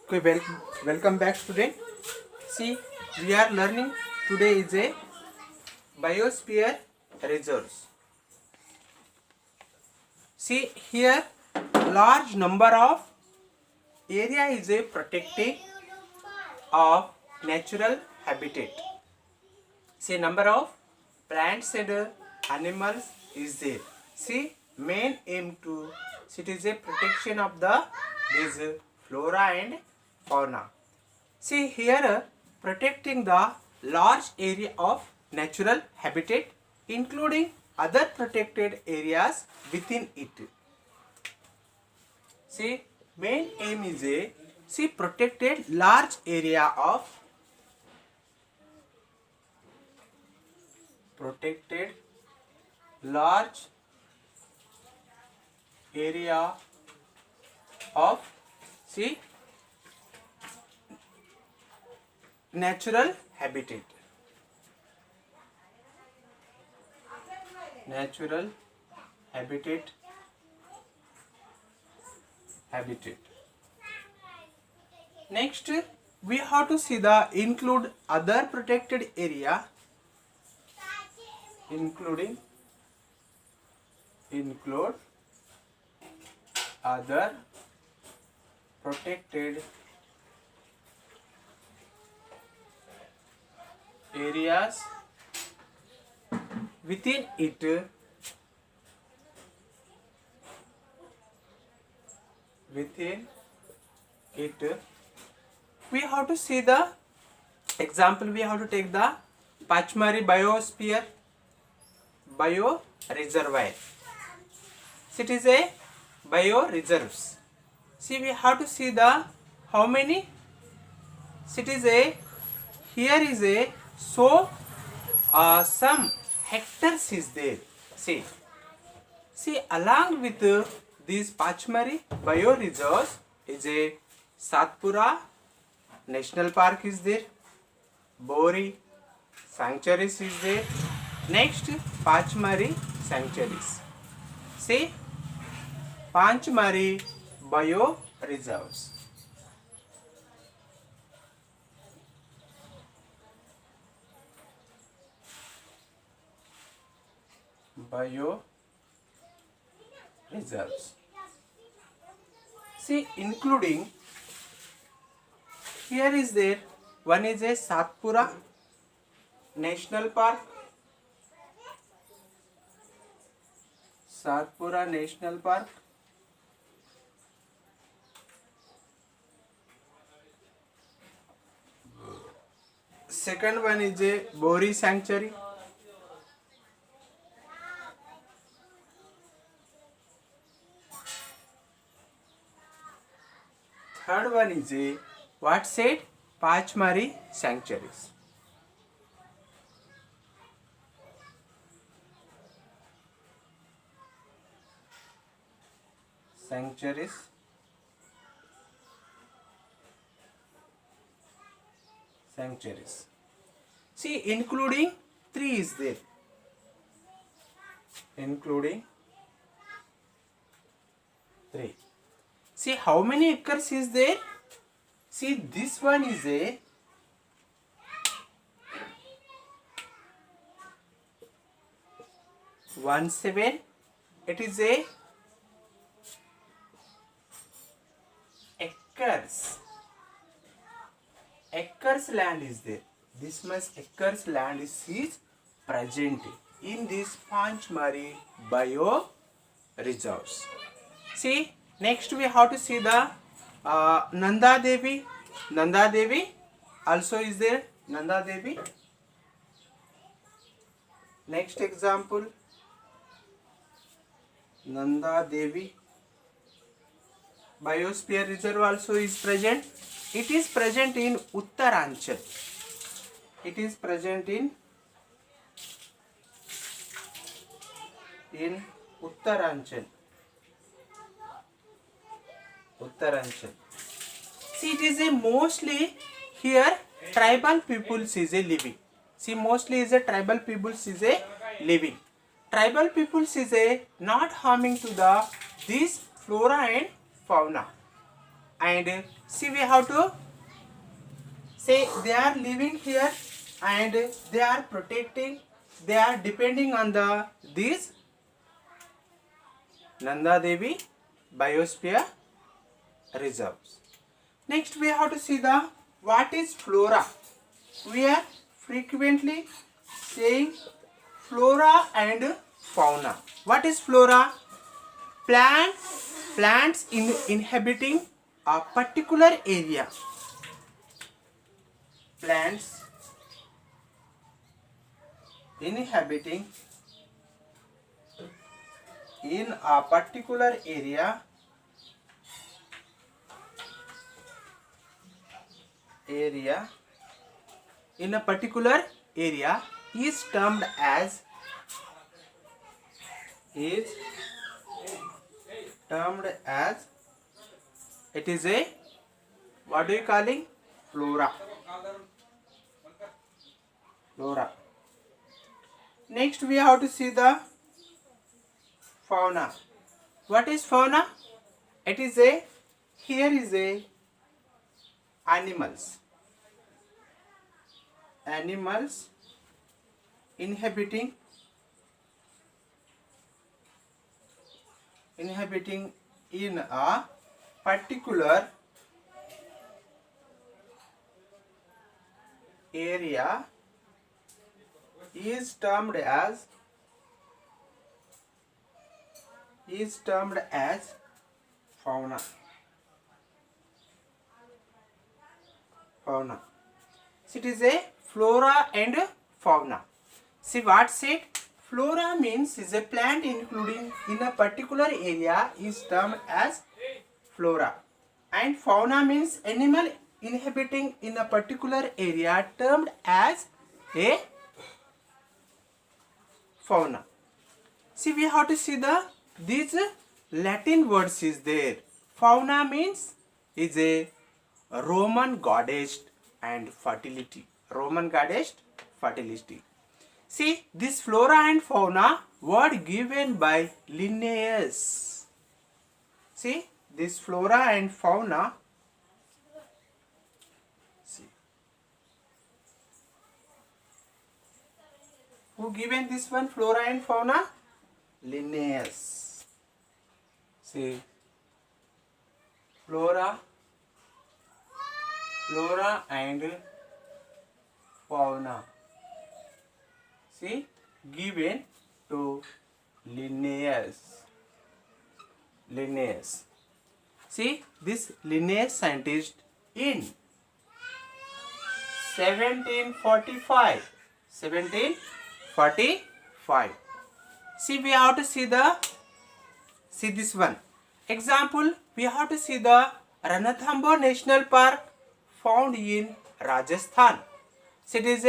Okay, welcome back student. See, we are learning today is a biosphere reserves. See here, large number of area is a protected of natural habitat. See, number of plants and animals is there. See, main aim to it is a protection of the this flora and fauna. See here, protecting the large area of natural habitat, including other protected areas within it. See, main aim is a protected large area of protected large area of natural habitat. Natural habitat. Next, we have to see the include other protected area, include other protected areas within it. We have to see the example. We have to take the Pachmari Biosphere Bioreservoir. It is a bioreserves. See, we have to see the how many. It is a here is a so some hectares is there. See along with these Pachmari bioreserves is a Satpura National Park is there, Bori Sanctuaries is there. Next, Pachmari Sanctuaries. See, Pachmari bioreserves. Bioreserves. See, including here is there one is a Satpura National Park. Satpura National Park. Second one is a Bori Sanctuary. Third one is a what said Pachmari Sanctuaries. Sanctuaries. See, including 3 is there. Including 3. See, how many acres is there? See, this one is a 17. It is a acres land is there. This much acres land is present in this Pachmari bio reserves. See, next we have to see the Nanda Devi. Nanda Devi also is there. Nanda Devi. Next example, Nanda Devi Biosphere Reserve also is present. It is present in Uttaranchal. It is present in Uttaranchal. See, it is a mostly here tribal peoples is a living. See, mostly is a tribal peoples is a living. Tribal peoples is a not harming to the this flora and fauna. and see we have to say they are living here and they are protecting, they are depending on the these Nanda Devi Biosphere Reserves. Next we have to see the what is flora. We are frequently saying flora and fauna. What is flora? Plants inhabiting a particular area. Plants inhabiting in a particular area in a particular area is termed as it is a what do you calling flora. Next we have to see the fauna. What is fauna? It is a here is a animals inhabiting in a particular area is termed as fauna. So it is a flora and fauna. See what said? Flora means is a plant including in a particular area is termed as flora, and fauna means animal inhabiting in a particular area termed as a fauna. See we have to see the these Latin words is there. Fauna means is a Roman goddess and fertility. See this flora and fauna word given by Linnaeus. See this flora and fauna. See who given this one flora and fauna? Linnaeus. See flora and fauna. See given to Linnaeus. See this Linnaeus scientist in 1745. See we have to see this one. Example we have to see the Ranthambore National Park found in Rajasthan. So it is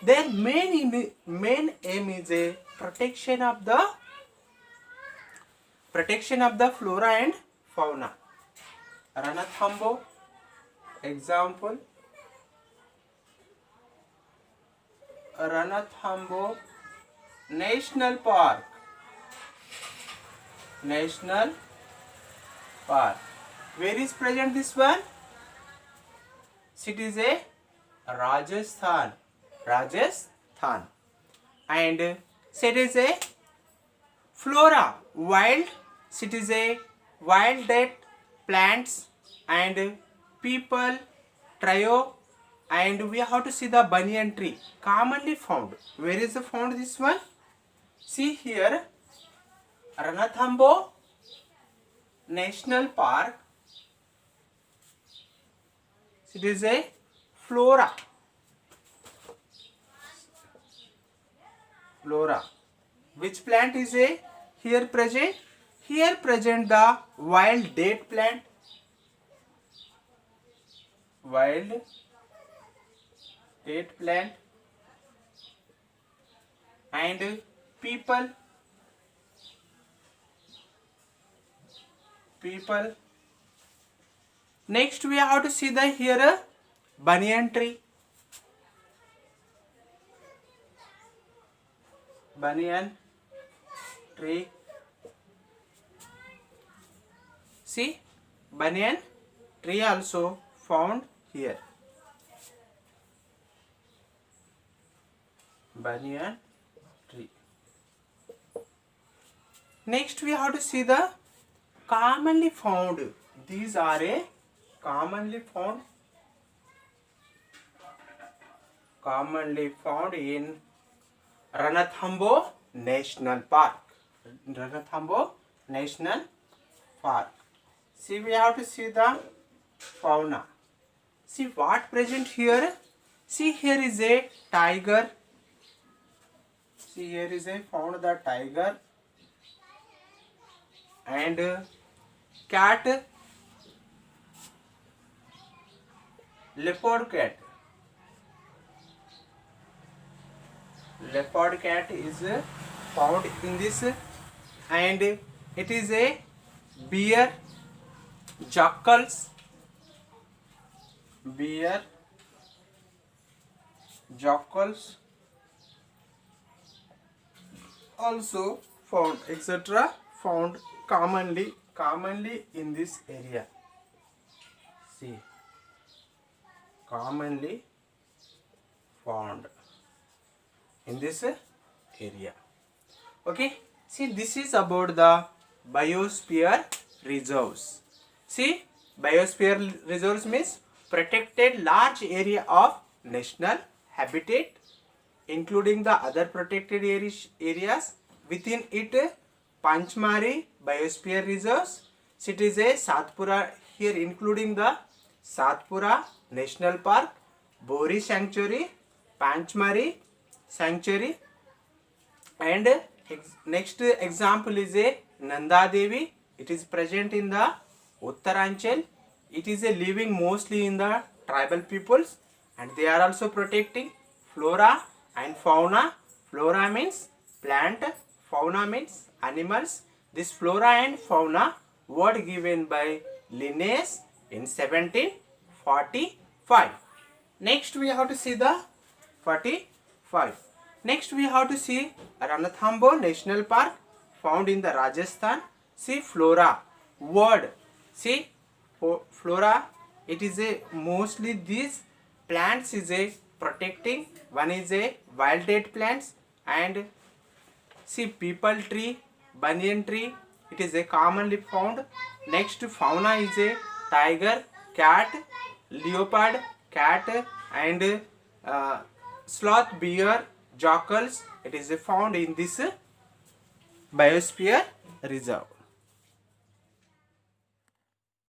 their main aim is a protection of the flora and fauna. Ranthambore example. Ranthambore National Park. Where is present this one? It is a Rajasthan. And it is a flora, wild. It is a wild dead plants and people trio, and we have to see the banyan tree commonly found. Where is the found this one? See here, Ranthambore National Park. It is a flora. Which plant is a here present? Here present the wild date plant. And people. Next we have to see the here banyan tree. See banyan tree also found here. Banyan tree. Next we have to see the commonly found. These are a commonly found in Ranthambore National Park. Ranthambore National Park. See, we have to see the fauna. See what present here. See, here is a tiger. See, here is a found the tiger and cat, leopard cat. Leopard cat is found in this, and it is a bear, jackals, also found, etc. found commonly in this area. See, commonly found in this area. Okay, see, this is about the biosphere reserves. See, biosphere reserves means protected large area of national habitat, including the other protected areas within it. Panchmari biosphere reserves. So it is a Satpura here, including the Satpura National Park, Bori Sanctuary, Panchmari Sanctuary, and next example is a Nanda Devi. It is present in the Uttaranchal. It is a living mostly in the tribal peoples, and they are also protecting flora and fauna. Flora means plant, fauna means animals. This flora and fauna were given by Linnaeus in 1745. Next we have to see the 45. Next we have to see Ranthambore National Park found in the Rajasthan. See flora word. See flora. It is a mostly these plants is a protecting. One is a wild date plants, and see peepal tree, banyan tree. It is a commonly found. Next fauna is a tiger, cat, leopard, cat, and sloth, bear, jackals. It is found in this biosphere reserve.